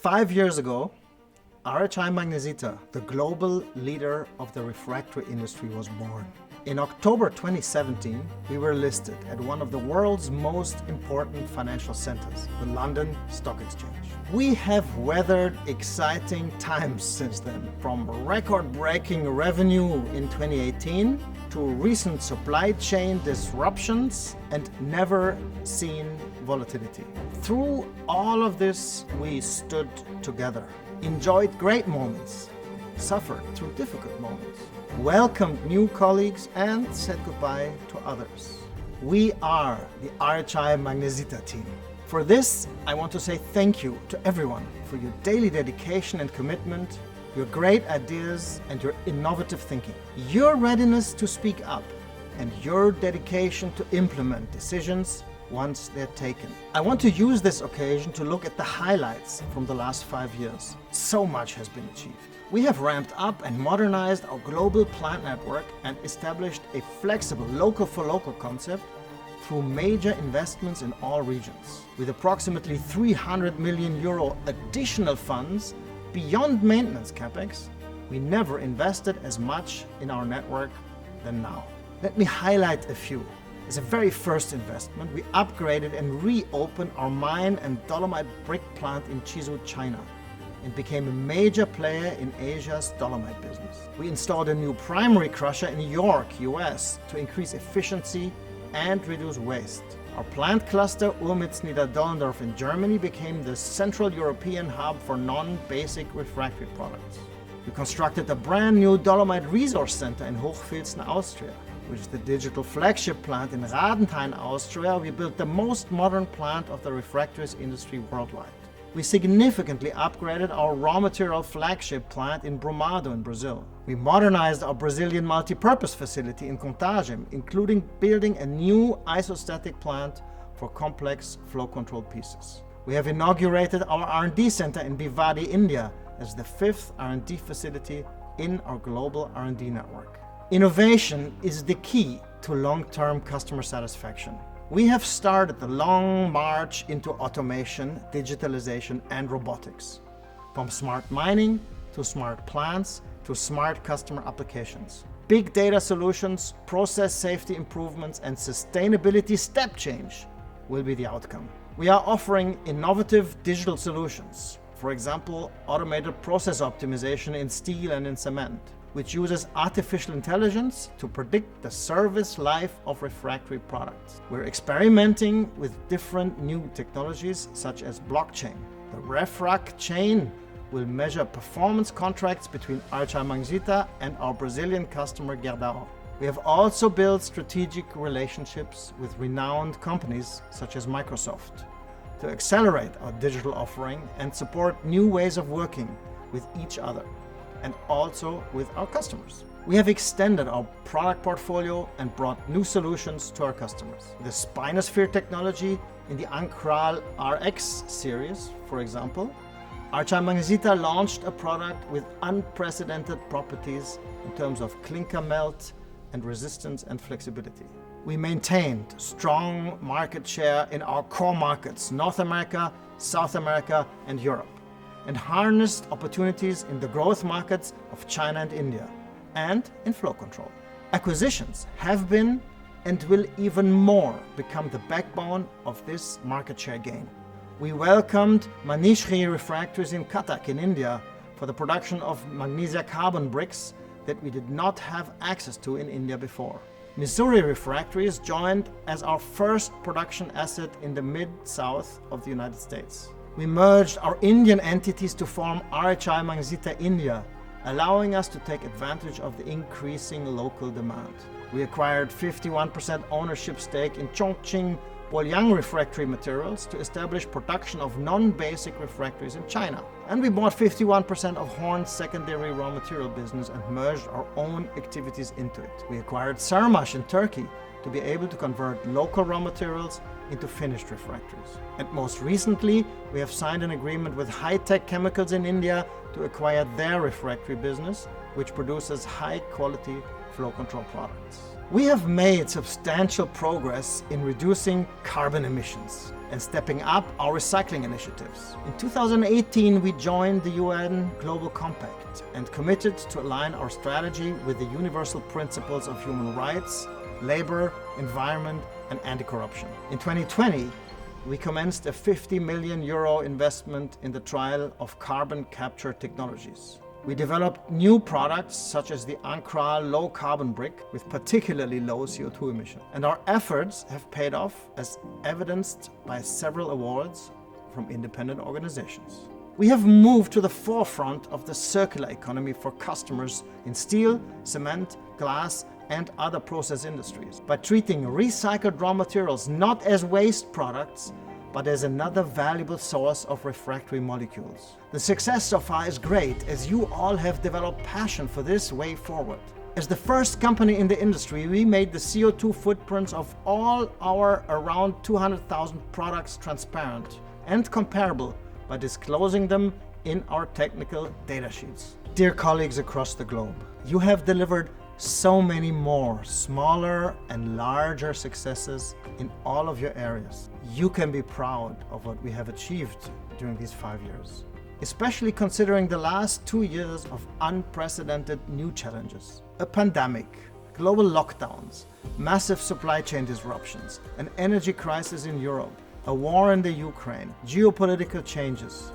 5 years ago, RHI Magnesita, the global leader of the refractory industry, was born. In October 2017, we were listed at one of the world's most important financial centers, the London Stock Exchange. We have weathered exciting times since then, from record-breaking revenue in 2018 to recent supply chain disruptions and never-seen volatility. Through all of this, we stood together, enjoyed great moments, suffered through difficult moments, welcomed new colleagues and said goodbye to others. We are the RHI Magnesita team. For this, I want to say thank you to everyone for your daily dedication and commitment, your great ideas and your innovative thinking, your readiness to speak up, and your dedication to implement decisions once they're taken. I want to use this occasion to look at the highlights from the last 5 years. So much has been achieved. We have ramped up and modernized our global plant network and established a flexible local-for-local concept through major investments in all regions. With approximately 300 million euro additional funds beyond maintenance capex, we never invested as much in our network than now. Let me highlight a few. As a very first investment, we upgraded and reopened our mine and dolomite brick plant in Chizhou, China, and became a major player in Asia's dolomite business. We installed a new primary crusher in New York, US, to increase efficiency and reduce waste. Our plant cluster Urmitz-Niederdollendorf in Germany became the Central European hub for non-basic refractory products. We constructed a brand new dolomite resource center in Hochfilzen, Austria, which is the digital flagship plant in Radenthein, Austria. We built the most modern plant of the refractories industry worldwide. We significantly upgraded our raw material flagship plant in Brumado in Brazil. We modernized our Brazilian multi-purpose facility in Contagem, including building a new isostatic plant for complex flow control pieces. We have inaugurated our R&D center in Bhiwadi, India, as the 5th R&D facility in our global R&D network. Innovation is the key to long-term customer satisfaction. We have started the long march into automation, digitalization, and robotics. From smart mining to smart plants to smart customer applications. Big data solutions, process safety improvements, and sustainability step change will be the outcome. We are offering innovative digital solutions. For example, automated process optimization in steel and in cement, which uses artificial intelligence to predict the service life of refractory products. We're experimenting with different new technologies such as blockchain. The RefRac chain will measure performance contracts between RHI Magnesita and our Brazilian customer Gerdau. We have also built strategic relationships with renowned companies such as Microsoft to accelerate our digital offering and support new ways of working with each other, and also with our customers. We have extended our product portfolio and brought new solutions to our customers. The Spinosphere technology in the Ancral RX series, for example, RHI Magnesita launched a product with unprecedented properties in terms of clinker melt and resistance and flexibility. We maintained strong market share in our core markets, North America, South America, and Europe, and harnessed opportunities in the growth markets of China and India, and in flow control. Acquisitions have been and will even more become the backbone of this market share gain. We welcomed Manishri Refractories in Cuttack in India for the production of magnesia carbon bricks that we did not have access to in India before. Missouri Refractories joined as our first production asset in the mid-south of the United States. We merged our Indian entities to form RHI Magnesita India, allowing us to take advantage of the increasing local demand. We acquired 51% ownership stake in Chongqing Bolyang Refractory Materials to establish production of non-basic refractories in China. And we bought 51% of Horn's secondary raw material business and merged our own activities into it. We acquired Sarmash in Turkey to be able to convert local raw materials into finished refractories. And most recently, we have signed an agreement with High-Tech Chemicals in India to acquire their refractory business, which produces high-quality flow control products. We have made substantial progress in reducing carbon emissions and stepping up our recycling initiatives. In 2018, we joined the UN Global Compact and committed to align our strategy with the universal principles of human rights, labor, environment, and anti-corruption. In 2020, we commenced a €50 million investment in the trial of carbon capture technologies. We developed new products such as the RHI low carbon brick with particularly low CO2 emission. And our efforts have paid off as evidenced by several awards from independent organizations. We have moved to the forefront of the circular economy for customers in steel, cement, glass, and other process industries by treating recycled raw materials not as waste products, but as another valuable source of refractory molecules. The success so far is great, as you all have developed passion for this way forward. As the first company in the industry, we made the CO2 footprints of all our around 200,000 products transparent and comparable by disclosing them in our technical data sheets. Dear colleagues across the globe, you have delivered so many more smaller and larger successes in all of your areas. You can be proud of what we have achieved during these 5 years, especially considering the last 2 years of unprecedented new challenges. A pandemic, global lockdowns, massive supply chain disruptions, an energy crisis in Europe, a war in the Ukraine, geopolitical changes.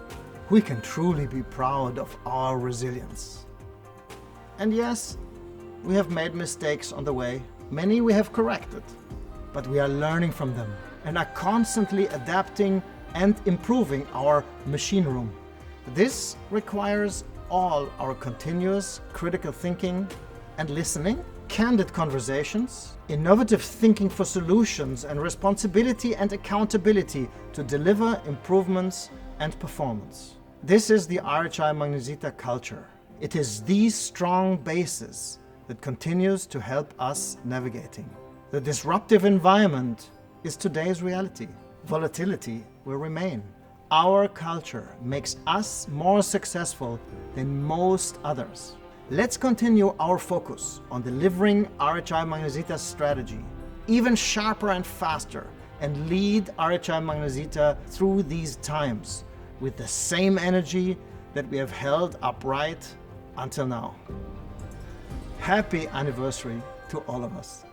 We can truly be proud of our resilience. And yes, we have made mistakes on the way. Many we have corrected, but we are learning from them and are constantly adapting and improving our machine room. This requires all our continuous critical thinking and listening, candid conversations, innovative thinking for solutions, and responsibility and accountability to deliver improvements and performance. This is the RHI Magnesita culture. It is these strong bases that continues to help us navigating. The disruptive environment is today's reality. Volatility will remain. Our culture makes us more successful than most others. Let's continue our focus on delivering RHI Magnesita's strategy even sharper and faster, and lead RHI Magnesita through these times with the same energy that we have held upright until now. Happy anniversary to all of us.